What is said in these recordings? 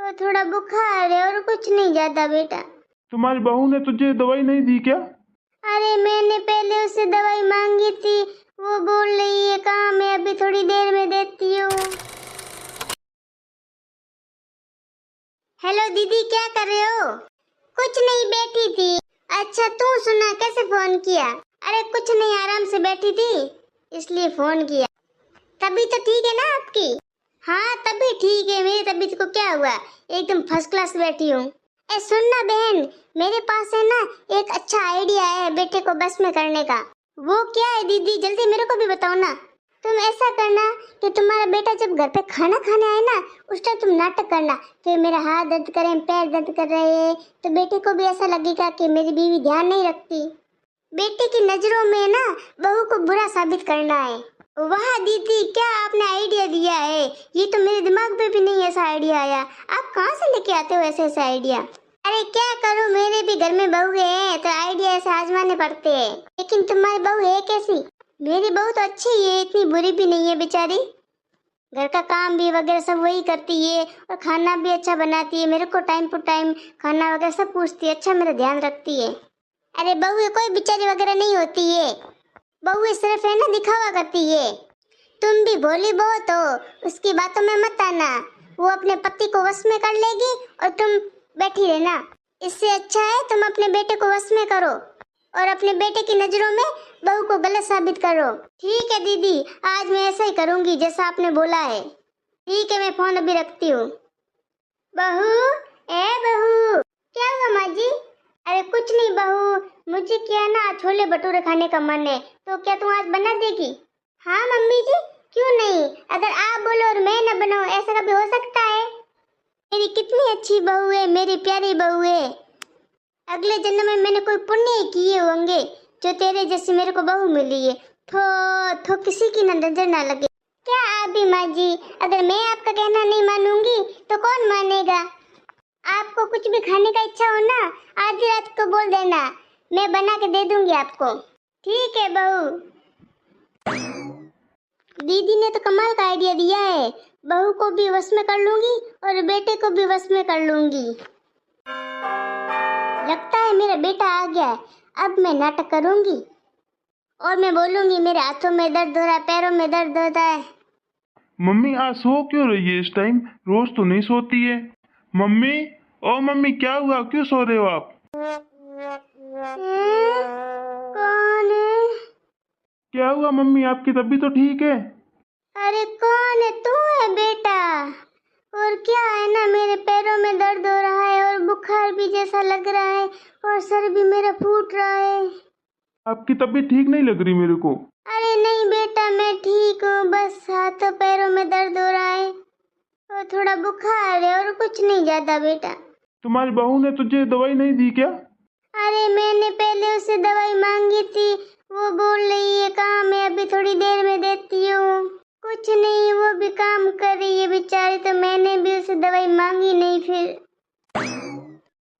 वो थोड़ा बुखार है और कुछ नहीं ज्यादा बेटा। तुम्हारी बहू ने तुझे दवाई नहीं दी क्या? अरे मैंने पहले उससे दवाई मांगी थी, वो बोल रही है कहाँ, मैं अभी थोड़ी देर में देती हूँ। हेलो दीदी, क्या कर रहे हो? कुछ नहीं, बैठी थी। अच्छा तू सुना, कैसे फोन किया? अरे कुछ नहीं, आराम से बैठी थी इसलिए फोन किया। तबीयत तो ठीक है ना आपकी? हाँ तबीयत ठीक है, मेरी तबीयत को क्या हुआ, एकदम फर्स्ट क्लास बैठी हूँ। ए सुनना बहन, मेरे पास है ना एक अच्छा आइडिया है बेटे को बस में करने का। वो क्या है दीदी, जल्दी मेरे को भी बताओ ना। तुम ऐसा करना कि तुम्हारा बेटा जब घर पे खाना खाने आए ना, उस टाइम तुम नाटक करना कि मेरा हाथ दर्द करे, पैर दर्द कर रहे हैं, तो बेटे को भी ऐसा लगेगा कि मेरी बीवी ध्यान नहीं रखती। बेटे की नजरों में ना बहू को बुरा साबित करना है। वाह दीदी, क्या आपने आइडिया दिया है, ये तो मेरे दिमाग में भी नहीं ऐसा आइडिया आया। आप कहाँ से लेके आते हो ऐसे ऐसे आइडिया? अरे क्या करूँ, मेरे भी घर में बहू है तो आइडिया ऐसे आजमाने पड़ते हैं। लेकिन तुम्हारी बहू है कैसी? मेरी बहू तो अच्छी है, इतनी बुरी भी नहीं है बेचारी। घर का काम भी वगैरह सब वही करती है और खाना भी अच्छा बनाती है, मेरे को टाइम टू टाइम खाना वगैरह सब पूछती है, अच्छा मेरा ध्यान रखती है। अरे बहू कोई बेचारी वगैरह नहीं होती है, बहू सिर्फ है ना दिखावा करती है। तुम भी भोली बहुत हो, उसकी बातों में मत आना, वो अपने पति को वश में कर लेगी और तुम बैठी रहना। इससे अच्छा है तुम अपने बेटे को वश में करो और अपने बेटे की नजरों में बहू को गलत साबित करो। ठीक है दीदी, आज मैं ऐसा ही करूंगी जैसा आपने बोला है। ठीक है, मैं फोन अभी रखती हूँ। बहू, ए बहू। क्या हुआ माँ जी? अरे कुछ नहीं बहू, मुझे क्या ना छोले भटूरे खाने का मन है, तो क्या तुम आज बना देगी? हाँ मम्मी जी, क्यों नहीं, अगर आप बोलो और मैं न बनाऊं, ऐसा कभी हो सकता है? मेरी कितनी अच्छी बहू है, मेरी प्यारी बहू है। अगले जन्म में मैंने कोई पुण्य किए होंगे जो तेरे जैसी मेरे को बहू मिली है। तो किसी की नजर ना लगे। क्या आप भी माँ जी, अगर मैं आपका कहना नहीं मानूंगी तो कौन मानेगा? आपको कुछ भी खाने का इच्छा हो ना, आधी रात को बोल देना, मैं बना के दे दूंगी आपको। ठीक है बहू। दीदी ने तो कमाल का आइडिया दिया है, बहू को भी वश में कर लूंगी और बेटे को भी वश में कर लूंगी। लगता है मेरा बेटा आ गया है, अब मैं नाटक करूंगी और मैं बोलूंगी मेरे हाथों में दर्द हो रहा है, पैरों में दर्द होता है। मम्मी आज सो क्यों रही है इस टाइम? रोज तो नहीं सोती है। मम्मी, ओ मम्मी, क्या हुआ, क्यों सो रहे हो आप? कौन है? क्या हुआ मम्मी, आपकी तबीयत तो ठीक है? अरे कौन है? तू है बेटा? और क्या है ना, मेरे पैरों में दर्द हो रहा है और बुखार भी जैसा लग रहा है और सर भी मेरा फूट रहा है। आपकी तबीयत ठीक नहीं लग रही मेरे को। अरे नहीं बेटा, मैं ठीक हूँ, बस हाथों पैरों में दर्द हो रहा है और थोड़ा बुखार है और कुछ नहीं ज्यादा बेटा। तुम्हारी बहू ने तुझे दवाई नहीं दी क्या? अरे मैंने पहले उससे दवाई मांगी थी, वो बोल रही है कहाँ, मैं अभी थोड़ी देर में देती हूँ। कुछ नहीं, वो भी काम कर रही है बेचारी, तो मैंने भी उसे दवाई मांगी नहीं फिर।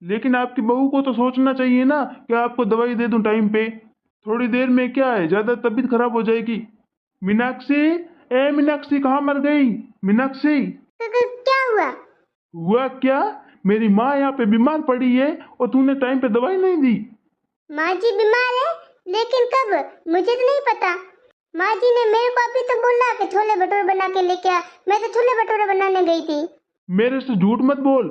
लेकिन आपकी बहू को तो सोचना चाहिए ना कि आपको दवाई दे दूं टाइम पे। थोड़ी देर में क्या है, ज्यादा तबीयत खराब हो जाएगी। मीनाक्षी, ए मीनाक्षी, कहाँ मर गई? मीनाक्षी। क्या हुआ? हुआ क्या? मेरी माँ यहाँ पे बीमार पड़ी है और तूने टाइम पे दवाई नहीं दी। माँ जी बीमार है? लेकिन कब? मुझे तो नहीं पता। माँ जी ने मेरे को अभी तो बोला कि छोले भटूरे बना के लेके आ, मैं तो छोले भटूरे बनाने गई थी। मेरे से झूठ मत बोल।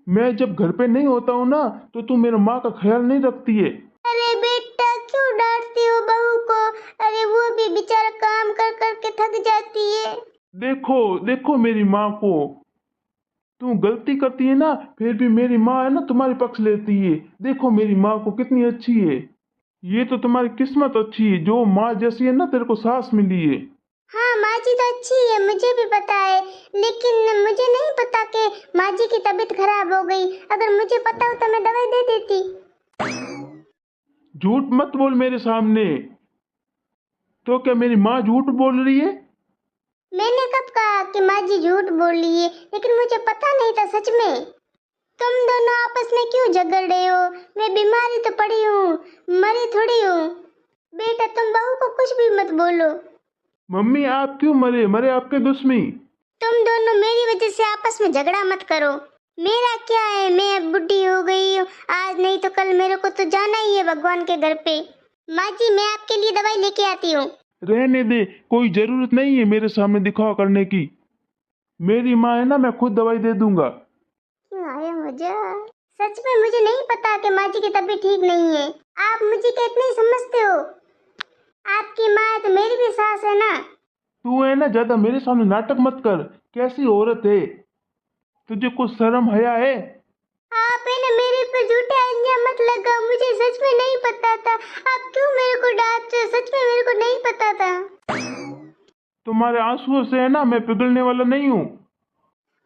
मैं जब घर पे नहीं होता हूँ ना तो तू मेरी माँ का ख्याल नहीं रखती है। अरे बेटा, क्यों डांटती हो बहू को? अरे वो भी बेचारा काम कर कर के थक जाती है। देखो देखो मेरी माँ को, तू गलती करती है ना फिर भी मेरी माँ है ना तुम्हारी पक्ष लेती है। देखो मेरी माँ को कितनी अच्छी है। ये तो तुम्हारी किस्मत अच्छी है, जो माँ जैसी है ना तेरे को सास मिली है। हाँ माँ जी तो अच्छी है, मुझे भी पता है, लेकिन मुझे नहीं पता कि माँ जी की तबीयत खराब हो गई। अगर मुझे पता हो तो मैं दवाई दे देती। झूठ मत बोल मेरे सामने। तो क्या मेरी माँ झूठ बोल रही है? मैंने कब कहा कि माँ जी झूठ बोल रही है, लेकिन मुझे पता नहीं था सच में। तुम दोनों आपस में क्यों झगड़ रहे हो? मैं बीमारी तो पड़ी हूँ, मरी थोड़ी हूँ। बेटा तुम बहू को कुछ भी मत बोलो। मम्मी आप क्यों मरे? मरे आपके दुश्मनी। तुम दोनों मेरी वजह से आपस में झगड़ा मत करो। मेरा क्या है, मैं अब बुढ़ी हो गई हूँ, आज नहीं तो कल मेरे को तो जाना ही है भगवान के घर पे। माँ जी मैं आपके लिए दवाई लेके आती हूँ। रहने दे, कोई जरूरत नहीं है मेरे सामने दिखावा करने की। मेरी माँ है ना, मैं खुद दवाई दे दूंगा। क्यों आया मजा। सच में मुझे नहीं पता कि माँ जी की तबीयत ठीक नहीं है। आप मुझे कितने समझते हो। आपकी माँ है तो मेरी भी सास है ना। तू है ना, ज्यादा मेरे सामने नाटक मत कर। कैसी औरत है, तुझे कुछ शर्म हया है? आप है ना मेरे पर झूठा इल्जाम मत लगाओ, मुझे सच में नहीं पता था। आप क्यों मेरे को डांटते हो, सच में मेरे को नहीं पता था। तुम्हारे आंसुओं से है ना मैं पिघलने वाला नहीं हूँ।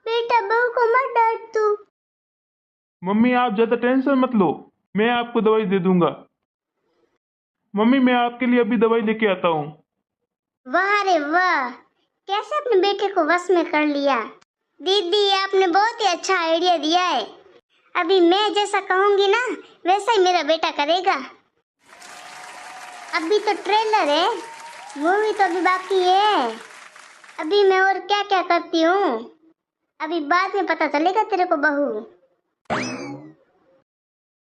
बेटा बहू को मत डांट तू। मम्मी आप ज्यादा टेंशन मत लो, मैं आपको दवाई दे दूंगा। मम्मी मैं आपके लिए अभी दवाई लेके आता हूँ। वाह रे वाह, कैसे अपने बेटे को वश में कर लिया। दीदी आपने बहुत ही अच्छा आइडिया दिया है। अभी मैं जैसा कहूंगी ना वैसा ही मेरा बेटा करेगा। अभी तो ट्रेलर है, मूवी तो अभी बाकी है। अभी मैं और क्या क्या करती हूँ अभी बाद में पता चलेगा तेरे को बहू।